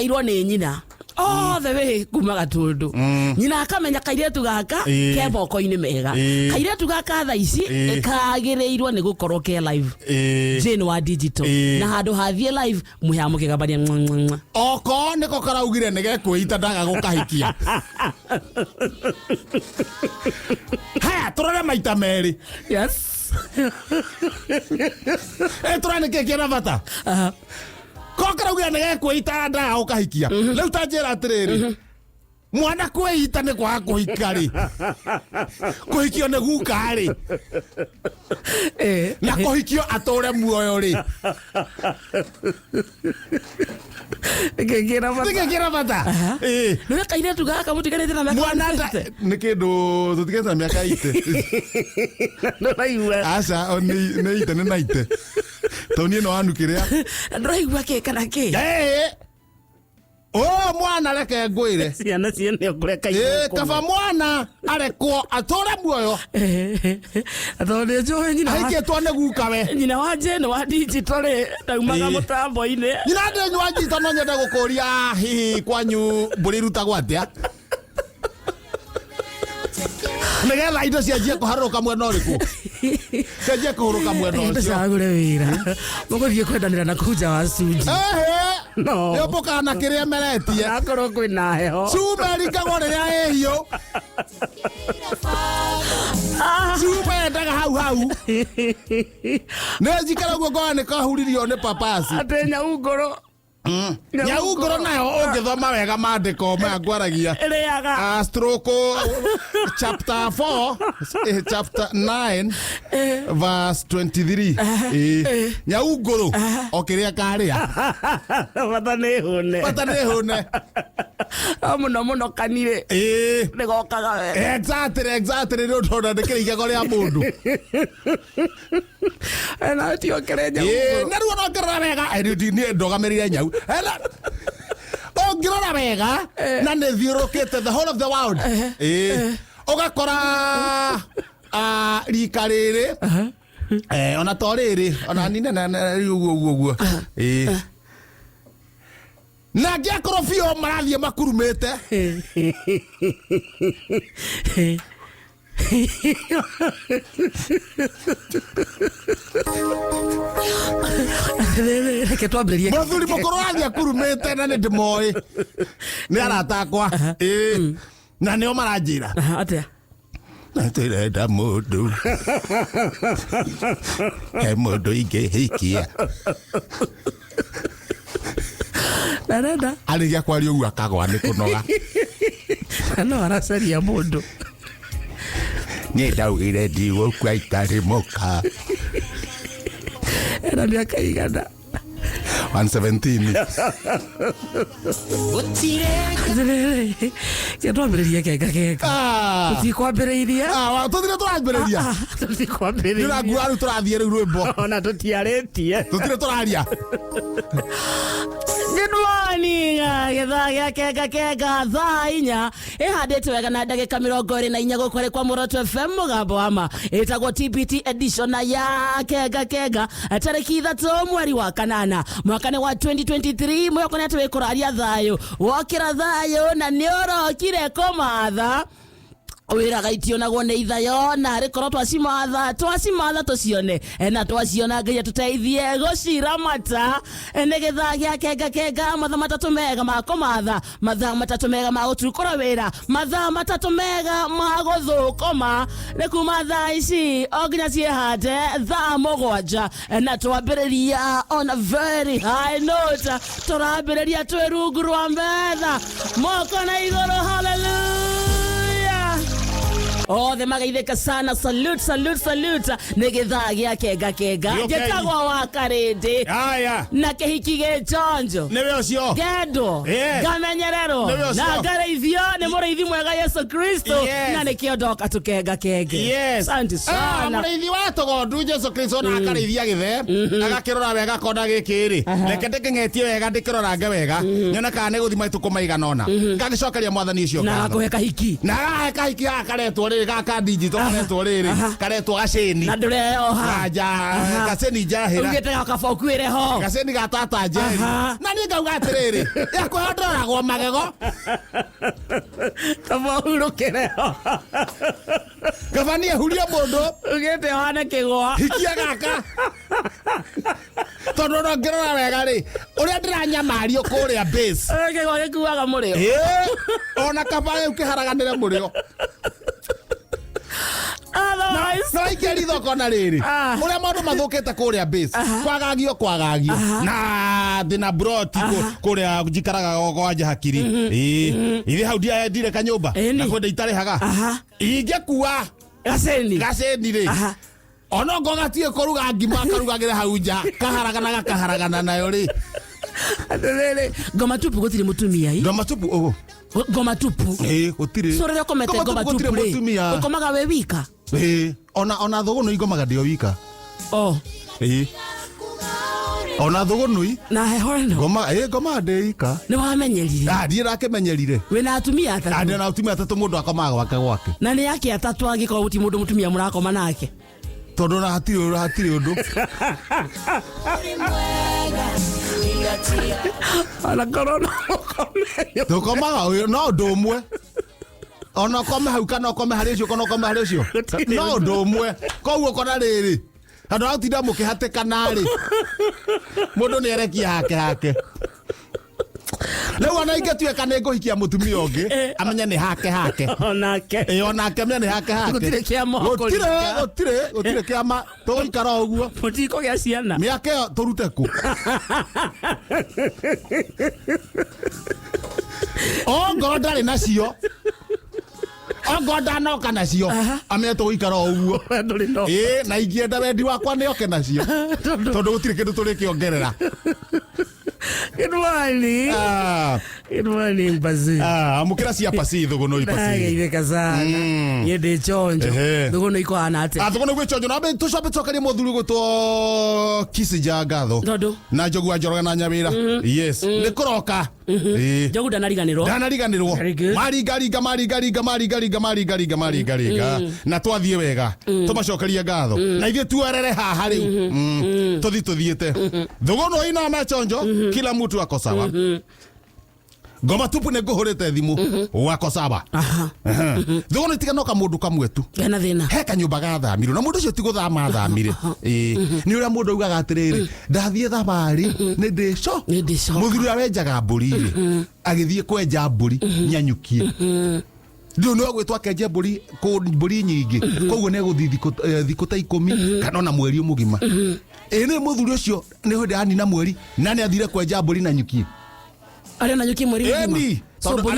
kairwo ni nyina the way kuma Gatundu nyina akamenya kairetu gaka ke moko-ini mega kairetu gaka tha ici kagireirwo ni gukorwo ke live Jane wa digital na handu hathie live muhya mukigambania oko niko karaugire nige kwita ndaga gukahikia haya turore maita meri yes turane keke na bata kokara ugia nege kwita ndaga gukahikia riu tanjira atiriri mwana kwita ni kwa kuhikari kuhikio ne gukari na kuhikio atore muoyo ri Ngegera bata no kaire tu gaka mutigarete na mwana ni kindu tutigete na miaka ite no raiwa asa oni ite ne naite toni no anukiria raiwa ke kana ke mwana reke ngwire ciana okureka kaba mwana arekwo atore muoyo athone njoe nyina aiketwo ne gukawe nyina wa Jane wa digital ndaumaga mutambo-ini nyina ndenyu wa digital no nyende gukuria hihi kwanyu mburi rutagwo atia nigetha indo cianjie kuharuka mwena uriku cianjie kuhuruka mwena ucio ndacagure wira muguthie kwendanira na kuja wa Suji no yoboka na kiria meretie akorwo kwina heho Sumeri kagwo riria ehio Sumeri ndaga hau nejikara guo kwa ni kahuririo ni papasi atenya ungoro Nyaungoro nayo ungithoma wega mandiko magwaragia stroke chapter 4 chapter 9 verse 23 Nyaungoro okiria karia batane hune muno kanire nigokaga we exactly no tonda ndikiriga goria mundu na tio kereja na ruo no kerora wega ni ndogamerire nyau ongirora wega na ne thiurukite the whole of the world ugakora rika riri ona to riri ona nine na uguo na ngiakorwo bio marathie makurumite reke twambĩrĩrie muthuri mukuru athie akurumite na ndimoi ni aratakwa na nio maranjira atia natirenda mundu he mundu ingihikia narenda arigia kwaria ugu akagwa ni kunoga no aracaria mundu ni ndaugire ndiwo kwa itari muka era miaka igana 117 ke twambĩrĩrie kenga tutikwambĩrĩirie tutire turambĩrĩria tutikwambĩrĩirie na nguraru turathie rĩu rwĩmbo ona tutiarĩtie tutire turaria Good morning githa kenga thaa inya ihandĩtwo wega na ndagĩka 24 gũkũ kwa Muroto FM mũgambo wa ma ĩtagwo TPT edition ya kenga tarĩki 3 mweri wa kanana mwaka wa 2023 mwaka nĩ twĩkũraria thayũ wokĩra thayũ na nĩ ũrokire kũmatha wira gaitio nagwo nĩ ithayo na rĩkorwo twacimatha tũcione na twaciona Ngai tũteithie gũcira mata nĩgetha gĩa kenga mathaa matatũ mega ma kũmatha mathaa matatũ mega ma gũturukũra wĩra mathaa matatũ mega ma gũthũkũma nĩ kuma thaa ici o nginya ciĩhande thaa 7 na twambĩrĩria on a very high note tũrambĩrĩria twĩ rungu rwa metha moko na igũrũ hallelujah the magaithĩka sana salute nĩ gĩthaa gĩa kenga njĩtagwo wa Karĩndĩ na kĩhiki gĩ njonjo nĩwe ũcio ngendo ngamenyererwo na ngareithio nĩ mũrĩithi mwega Yesu Kristo na nĩkĩo ndoka tũkenga asante sana mũrĩithi wa tũgondu Yesu Kristo na akareithia gĩthe agakĩrora wega kona gĩkĩrĩ reke ndĩkĩng'etie wega ndĩkĩrorange wega nyona kana nĩ gũthima itukũ maigana ona ngagĩcokeria mwathani ũcio na akũhe kahiki akaretwo riri gaka digital karetwo riri karetwo gaceni na ndureoha gaceni njahira ugite gakaba kwire ho gaceni gatata njeri na ni ngauga atiriri yakwandoragwo magego kaba urukire ho gabani ehuria mundu ugite hane kigwa hikia gaka tondu no ngirora wega ri uria ndiranyamario kuria base kigwa gikuaga murio ona kaba ukiharaganire murio no ikeri thoko na riri uria maundu mathukite kuria base kwagagio na thina broti kuria njikaraga gwanja hakiri ithi hau ndire kanyumba na kwenda itarehaga ingekua gaceni ri ono ngogatie kuruga ngima karugagire hau nja kaharagana nayo ri atiriri ngoma tupu gutiri mutumia ngoma tupu ngoma tupu gutiri so rero komete ngoma tupu ri ukomaga we wika ona thuguno igomaga ndio wika ona thuguno na hehono ngoma ndeika ni wamenyerire ndie rakemenyerire wina atumia atatu na atumia atatu mundu akomaga gwake na ni yake atatu agiko uti mundu mutumia murakoma nake tondu hatiri undu ala corona tukomaga uyu no undu umwe ona kome hau kana kome hari ucio kana kome hari ucio no undu umwe koguo kona riri andu atinda mukihatikana ri mundu ni erekia hake leo ona ingetuika ni nguhikia mutumia ungi amenya ni hake onake menya ni hake gutire kiama gutire kiama tuikara uguo mutiko gia ciana miaka iyo turute ku ngoro ndari nacio ongo ndanoka nacio amenya tuikara uguo na ingienda wendi wakwa ni oke nacio tondu gutire kindu turi kiongerera Idwani mbazi amukira cia pasi thuguno ipasi itheka sana yende chonjo thuguno iko anate thuguno gwe chonjo nabe tushabe tokari muthuri gutwo Kisija Ngatho na Njogu Njoroge na Nyawira yes ni kuroka Njogu ndanariganirwo mariga na twathie wega tumacokeria ngatho na ithe tuerere haha riu tuthiete thuguno ina na chonjo kila mtu ako sawa ngoma tupu ne nguhurite thimu wako sawa thuguno itiganoka mundu kamwe tu ena thina he kanyumba gathamirwo na mundu ucio ti guthama thamire ni uria mundu ugaga atiriri ndathie thamari ni ndico muthuri awenjaga mburi agithie kwenja mburi nyanyukie ndio no gwitwa kenje mburi nyingi koguo ne guthi thikũ ta 10 kana na mweri mugima ni muthuri ucio ni hodi ani na mweri na ni athire kwenja mburi na nyukie ari na nyukie mweri mugima tondu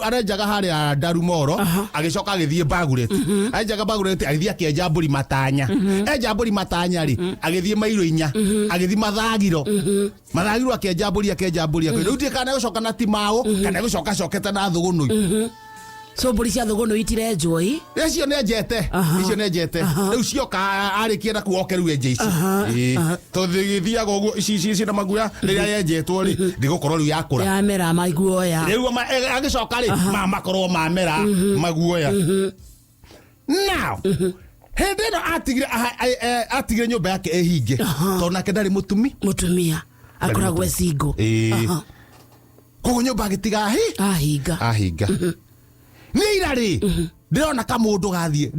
arenjaga haria Ndarumoro agicoka agithie Baguret arenjaga Baguret agithie akenja mburi matanya enja mburi matanya ri agithie mairo 4 agithie mathagiro akenja mburi riu kana gucoka na timao kana gucoka cokete na thuguno so mburi cia thuguno itire njoi icio ne njete riu cioka arikia na kuoke riu enje ici to thithiaga uguo ici na maguya riria yenjetwo ri ndigukorwo riu yakura yamera maguoya riu agicoka ri makorwo mamera maguoya now hindi no atigire nyumba yake ehinge to nake ndari mutumia akoragwo singo koguo nyumba agitiga ahinga ni irari ndirona kamundu gathie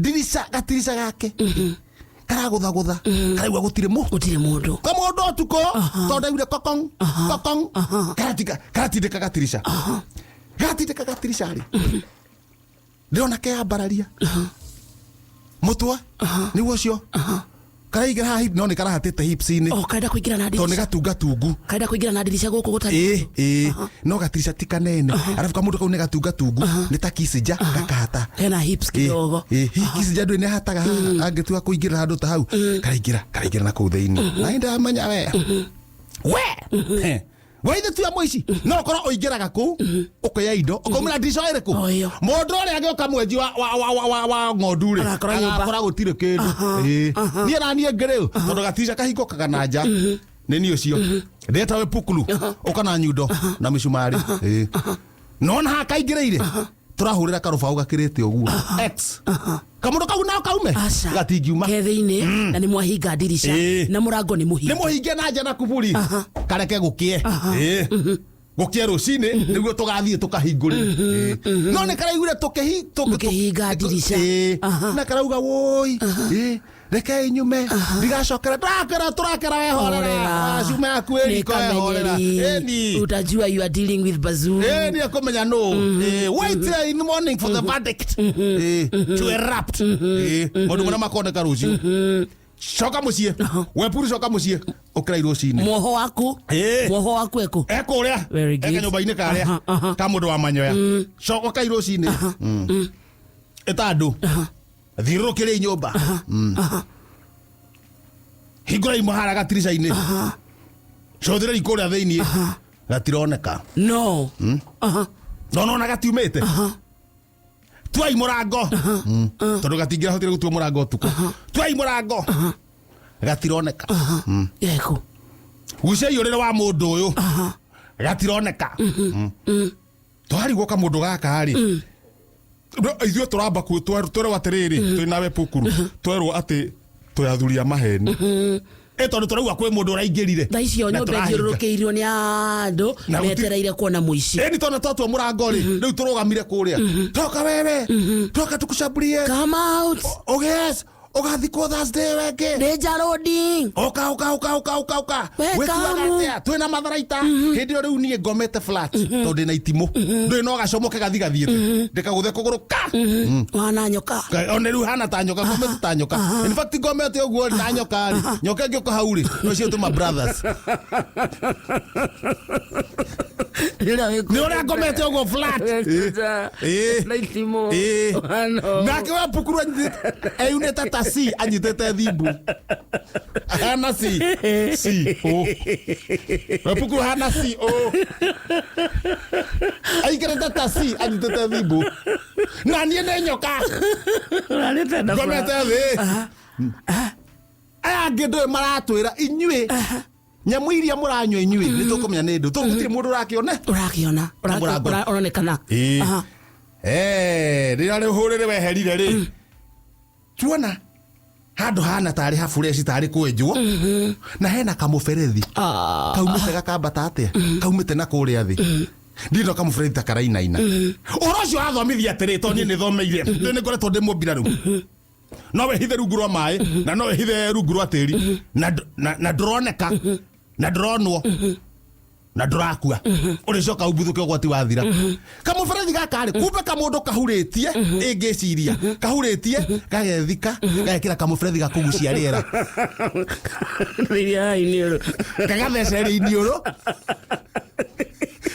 gatirica gake karagutha karaigua gutire mundu kamundu otuko tondu aire kokong karatindika gatirica ri ndirona keambararia mutwa ni ucio karaigira hahi no ni karahatite hips-ini kaenda kuingira na dirisha to ni gatungatungu kaenda kuingira na dirisha guku gutari no gatirica ti kanene arafu kamundu kau ni gatungatungu ni ta Kisija gakahata hena hips kidogo Kisija ndu ni hataga angitua kuingira handu ta hau karaingira na kuu thiini na inda manya we ithe tu amoici no korwo oingiraga kuu ukoya indo ukomira dirisha iriku mundu uria agioka mwenji wa ng'ondu ri akora gutire kindu nie na nie ngiriu tondu gatirisha kahingukaga na nja ni ni ucio ndetawe pukulu ukana nyundo na micumari no na hakaingirire turahurira karubau gakirite uguo x kamundu kau nao kaume gatingiuma kethiini na ni mwahinga dirisha na murango ni muhinge na nja na kuburi kareke gukie gukie rucini niguo tugathie tukahingurire no ni karaigure tukihinga dirisha na karauga woi reke nyume ndigacokera turakera wehorera ciume yaku eriko wehorera eni utajua you are dealing with bazoo ni akomenya no wait in the morning for the verdict to erupt mundu mwana makoneka rucio coka mucie wepuru coka mucie ukira irucini mwoho waku eko uria eka nyumba-ini karia ka mundu wa manyoya coka irucini etandu thirukire nyumba hingura imahara gatirisha-ini cothire ikuria thiini gatironeka no nona gatiumite tuai murango tondu gatingira hotire gutua murango utuku tuai murango gatironeka yeko gucia iurire wa mundu uyu gatironeka twari goka mundu gaka ri ithuĩ tũramba twerwo atĩrĩrĩ twĩ nawe pukuru twerwo atĩ twathuria maheni tondũ tũrauga kwĩ mũndũ ũraingĩrire thaa icio nyũmba ĩthiũrũrũkĩirio nĩ andũ metereire kuona mũici ĩni tondũ twatua mũrango rĩ rĩu tũrũgamire kũrĩa toka wewe toka tukucamburie come out yes ugathikwo Thursday wenge Danger Loading oka wetũagatea twĩna matharaita hĩndĩ ĩyo rĩu niĩ ngomete flat tondũ ndĩna itimũ ndũĩ no gacomoke gathigathiĩte ndĩkagũthe kũgũrũ wana nyoka one rĩu hana ta nyoka ngomete ta nyoka in fact ngomete ũguo na nyoka rĩ nyoka ĩngĩũka hau rĩ no cio tũma brothers nĩ ũrĩa ngomete ũguo flat na itimũ nake wa pukuru eyunĩte ta si anyitĩte thimbu hana si wapukuru hana si aikĩrĩte ta si anyitĩte thimbu na niĩ nĩ nyoka ngomete thĩ aya angĩ ndũĩ maratwĩra inyuĩ nyamũ iria mũranyua inyuĩ nĩ tũkũmenya nĩ ndũ gũtirĩ mũndũ ũronekana rĩrĩa rĩhũrĩre weherire rĩ tuona handũ hana tarĩ habureci tarĩ kwenjwo na hena kamũberethi kaumĩte gakambata atĩa kaumĩte na kũrĩa thĩ ndino kamũberethi ta karainaina ũhoro ũcio wathomithia atĩrĩ to niĩ nĩ thomeire nĩ ngoretwo ndĩ mũmbirarũ no wĩhithe rungu rwa maĩ na no wĩhithe rungu rwa tĩri na ndũroneka na ndũronwo na ndũrakua ũrĩcoka umbuthuke ũgwati wathira kamũberethi gaka rĩ kumbe kamũndũ kahurĩtie ĩngĩciria kahurĩtie gagethika gagekĩra kamũberethi gakũgucia rĩera kagathecera iniũrũ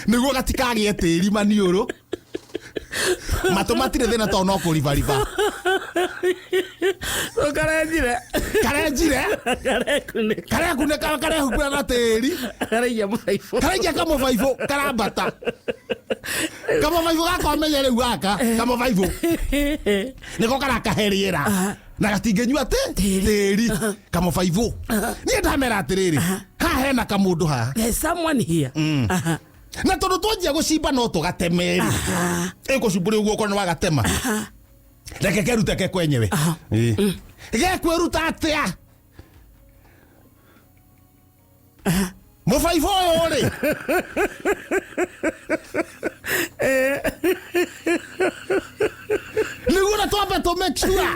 nĩguo gatikagĩe tĩri maniũrũ matũ matirĩ thĩna tondũ no kũribariba karekunĩka karehumbĩra na tĩri karaikia kamũbaibũ karambata kamũbaibũ gaka ũmenye rĩu gaka kamũbaibũ nĩko karakahe rĩera na gatingĩnyua tĩri kamũbaibũ niĩ ndamera atĩrĩrĩ haha hena kamũndũ haha na tondu twanjia gucimba no tugatemeri igucumbũria ũguo okorwo nĩ wagatema reke kerute ke kwenyewe gekwiruta atĩa mũbaibũ ũyũ rĩ nĩguo na twambe to make sure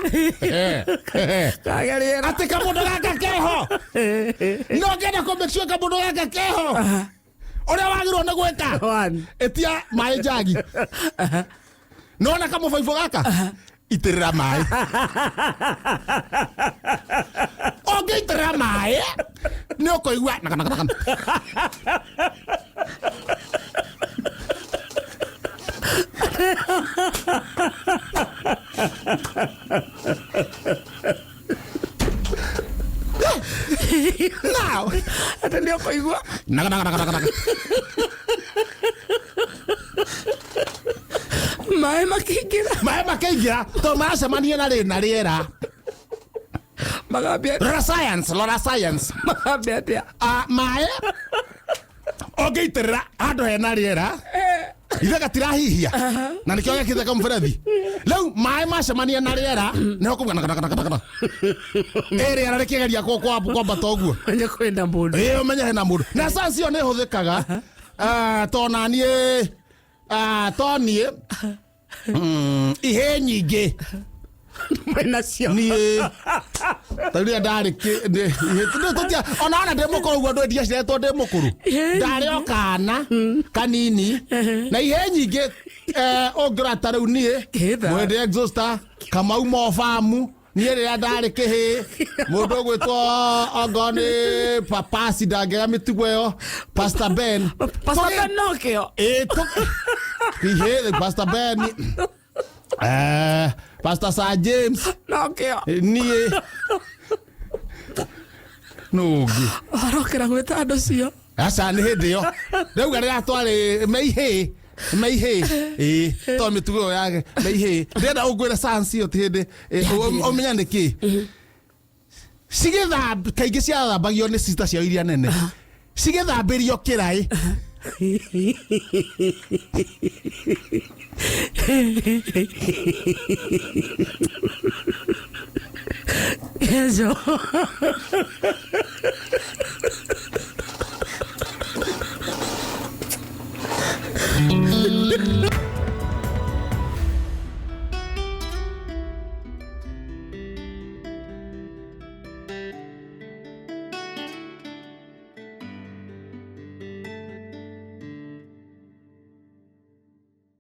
atĩ kamũndũ gaka keho no ngenda kũ make sure kamũndũ gaka keho ũrĩa wagĩrwo nĩ gwĩka ĩtia maĩ njagi nona kamũbaibũ gaka itĩrĩra maĩ ũngĩitĩrĩra maĩ nĩ ũkũigua now ata ndio kuigua maĩ makĩingĩra to maracemania na rĩera magambia lora science magambia atĩa maĩ ũngĩitĩrĩra handũ hena rĩera ithe gatirahihia na nikio gekite kamberethi riu mai macemania na riera niho kumana ere ara rekegeria kwa batoguo Anya kwenda mundu umenye hena mundu na sasa cio ni huthikaga tonanie tonie ihe nyingi mwena cio ni tari ndari tutia ona ndi mukuru guo ndu ndia ciretwo ndi mukuru ndari o kana kanini na ihe nyingi ongirata riu ni mwende exhauster Kamau Mofamu ni riria ndari kihi mundu gwitwo ogoni papasi ndangega mitugo yo Pastor Ben nokio ihe Pastor Ben Pastor Sir James nokio nie nugi arokera gwita andu cio asa ni hindi yo riu garia twari meihe to mitugo yake meihe ndenda ungwira sansi yo tihindi omenya niki sigetha kaingi cia thambagio ni sister cia iria nene sigethambirio kirai Eso.